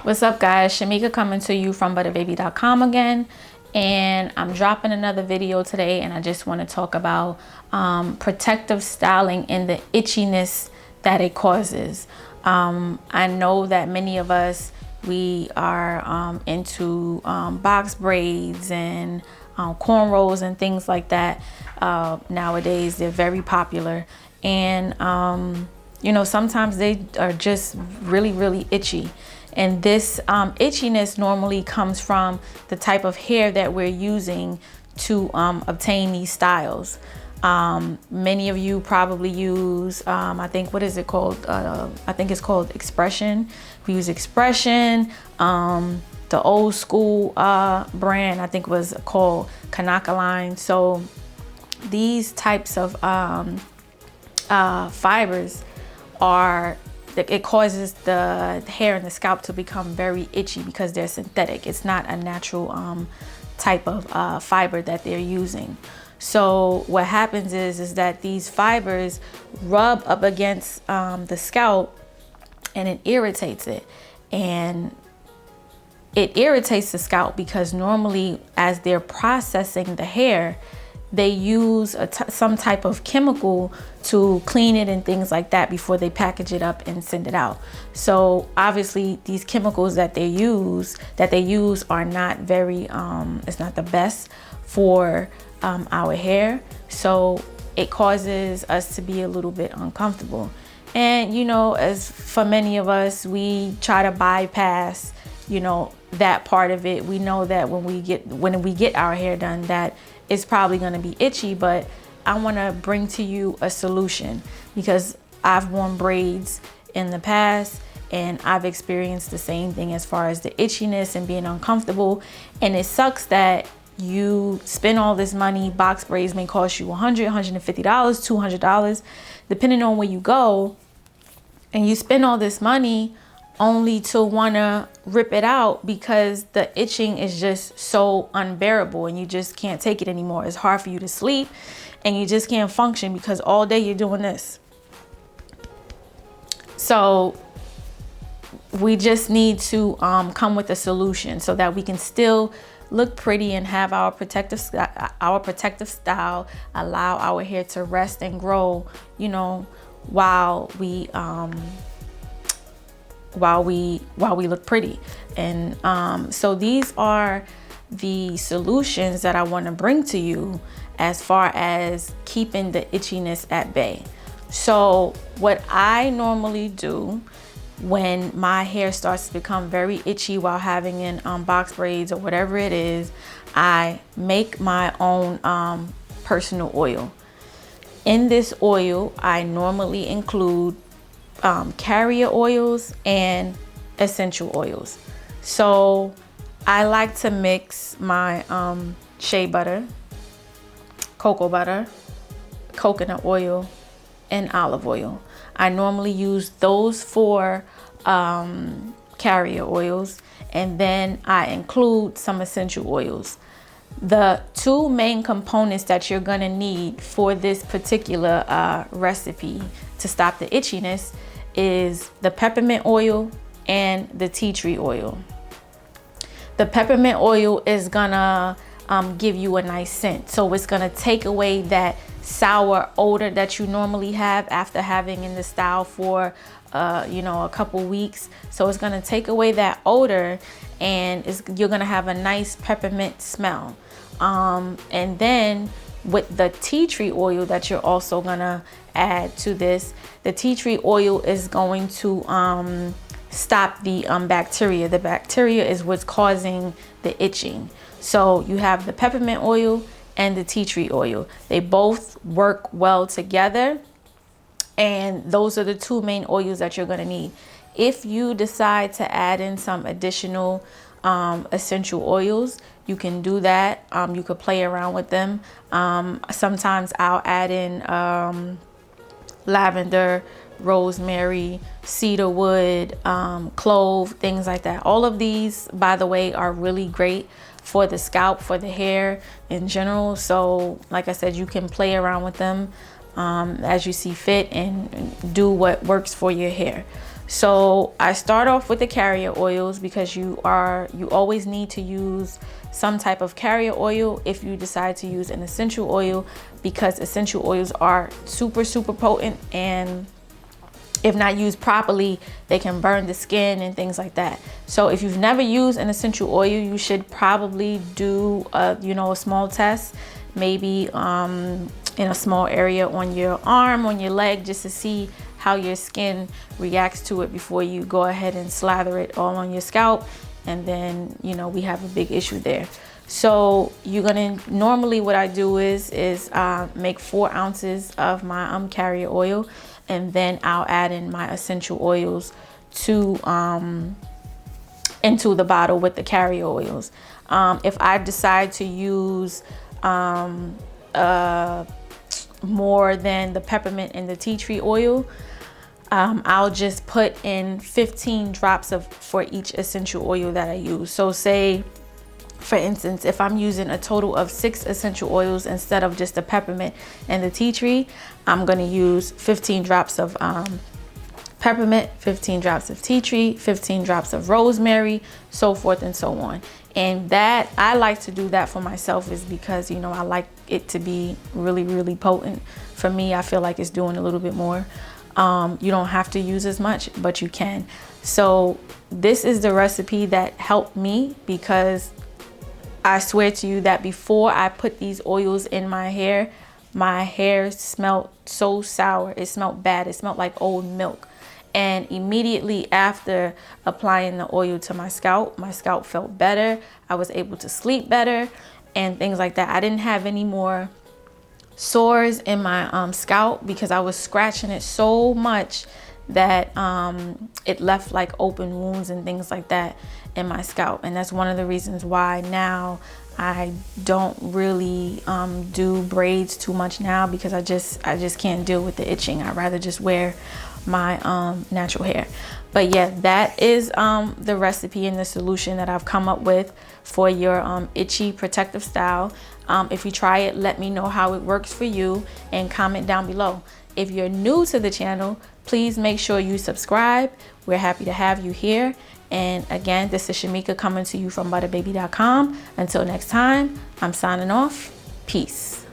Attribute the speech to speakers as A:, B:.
A: What's up, guys? Shamika coming to you from ButtaBabee.com again, and I'm dropping another video today, and I just want to talk about protective styling and the itchiness that it causes. I know that many of us, we are into box braids and cornrows and things like that. Nowadays, they're very popular, and you know, sometimes they are just really itchy. And this itchiness normally comes from the type of hair that we're using to obtain these styles. Many of you probably use, I think, what is it called? I think it's called Expression. We use Expression. The old school brand, I think, was called Kanakaline. So these types of fibers are, it causes the hair and the scalp to become very itchy because they're synthetic. It's not a natural type of fiber that they're using. So what happens is that these fibers rub up against the scalp, and it irritates it. And it irritates the scalp because normally, as they're processing the hair, they use some type of chemical to clean it and things like that before they package it up and send it out. So obviously these chemicals that they use are not very, it's not the best for our hair. So it causes us to be a little bit uncomfortable. And you know, as for many of us, we try to bypass, you know, that part of it. We know that when we get our hair done, that it's probably going to be itchy, but I want to bring to you a solution because I've worn braids in the past and I've experienced the same thing as far as the itchiness and being uncomfortable. And it sucks that you spend all this money. Box braids may cost you $100, $150, $200, depending on where you go. And you spend all this money only to want to rip it out because the itching is just so unbearable and you just can't take it anymore. It's hard for you to sleep and you just can't function because all day you're doing this. So we just need to come with a solution so that we can still look pretty and have our protective style, allow our hair to rest and grow, you know, while we look pretty. And so these are the solutions that I want to bring to you as far as keeping the itchiness at bay. So what I normally do when my hair starts to become very itchy while having in box braids or whatever it is, I make my own personal oil. In this oil, I normally include carrier oils and essential oils. So I like to mix my shea butter, cocoa butter, coconut oil, and olive oil. I normally use those four carrier oils, and then I include some essential oils. The two main components that you're gonna need for this particular recipe to stop the itchiness is the peppermint oil and the tea tree oil. The peppermint oil is gonna give you a nice scent. So it's gonna take away that sour odor that you normally have after having in the style for you know, a couple weeks. So it's gonna take away that odor and you're gonna have a nice peppermint smell. And then with the tea tree oil that you're also gonna add to this, the tea tree oil is going to stop the bacteria. The bacteria is what's causing the itching. So you have the peppermint oil and the tea tree oil. They both work well together, and those are the two main oils that you're gonna need. If you decide to add in some additional essential oils, you can do that. You could play around with them. Sometimes I'll add in lavender, rosemary, cedarwood, clove, things like that. All of these, by the way, are really great for the scalp, for the hair in general. So like I said, you can play around with them as you see fit and do what works for your hair. So I start off with the carrier oils because you always need to use some type of carrier oil if you decide to use an essential oil, because essential oils are super potent, and if not used properly, they can burn the skin and things like that. So if you've never used an essential oil, you should probably do a small test, maybe in a small area on your arm, on your leg, just to see how your skin reacts to it before you go ahead and slather it all on your scalp. And then, we have a big issue there. So normally what I do is make 4 ounces of my carrier oil, and then I'll add in my essential oils to into the bottle with the carrier oils. If I decide to use more than the peppermint and the tea tree oil, I'll just put in 15 drops for each essential oil that I use. So say, for instance, if I'm using a total of 6 essential oils instead of just the peppermint and the tea tree, I'm going to use 15 drops of peppermint, 15 drops of tea tree, 15 drops of rosemary, so forth and so on. And that, I like to do that for myself, is because, I like it to be really potent. For me, I feel like it's doing a little bit more. You don't have to use as much, but you can. So this is the recipe that helped me, because I swear to you that before I put these oils in my hair smelled so sour. It smelled bad. It smelled like old milk. And immediately after applying the oil to my scalp felt better. I was able to sleep better and things like that. I didn't have any more sores in my scalp, because I was scratching it so much that it left like open wounds and things like that in my scalp. And that's one of the reasons why now I don't really do braids too much now, because I just can't deal with the itching. I'd rather just wear my natural hair. But yeah, that is the recipe and the solution that I've come up with for your itchy protective style. If you try it, let me know how it works for you and comment down below. If you're new to the channel, please make sure you subscribe. We're happy to have you here. And again, this is Shamika coming to you from ButtaBabee.com. Until next time, I'm signing off. Peace.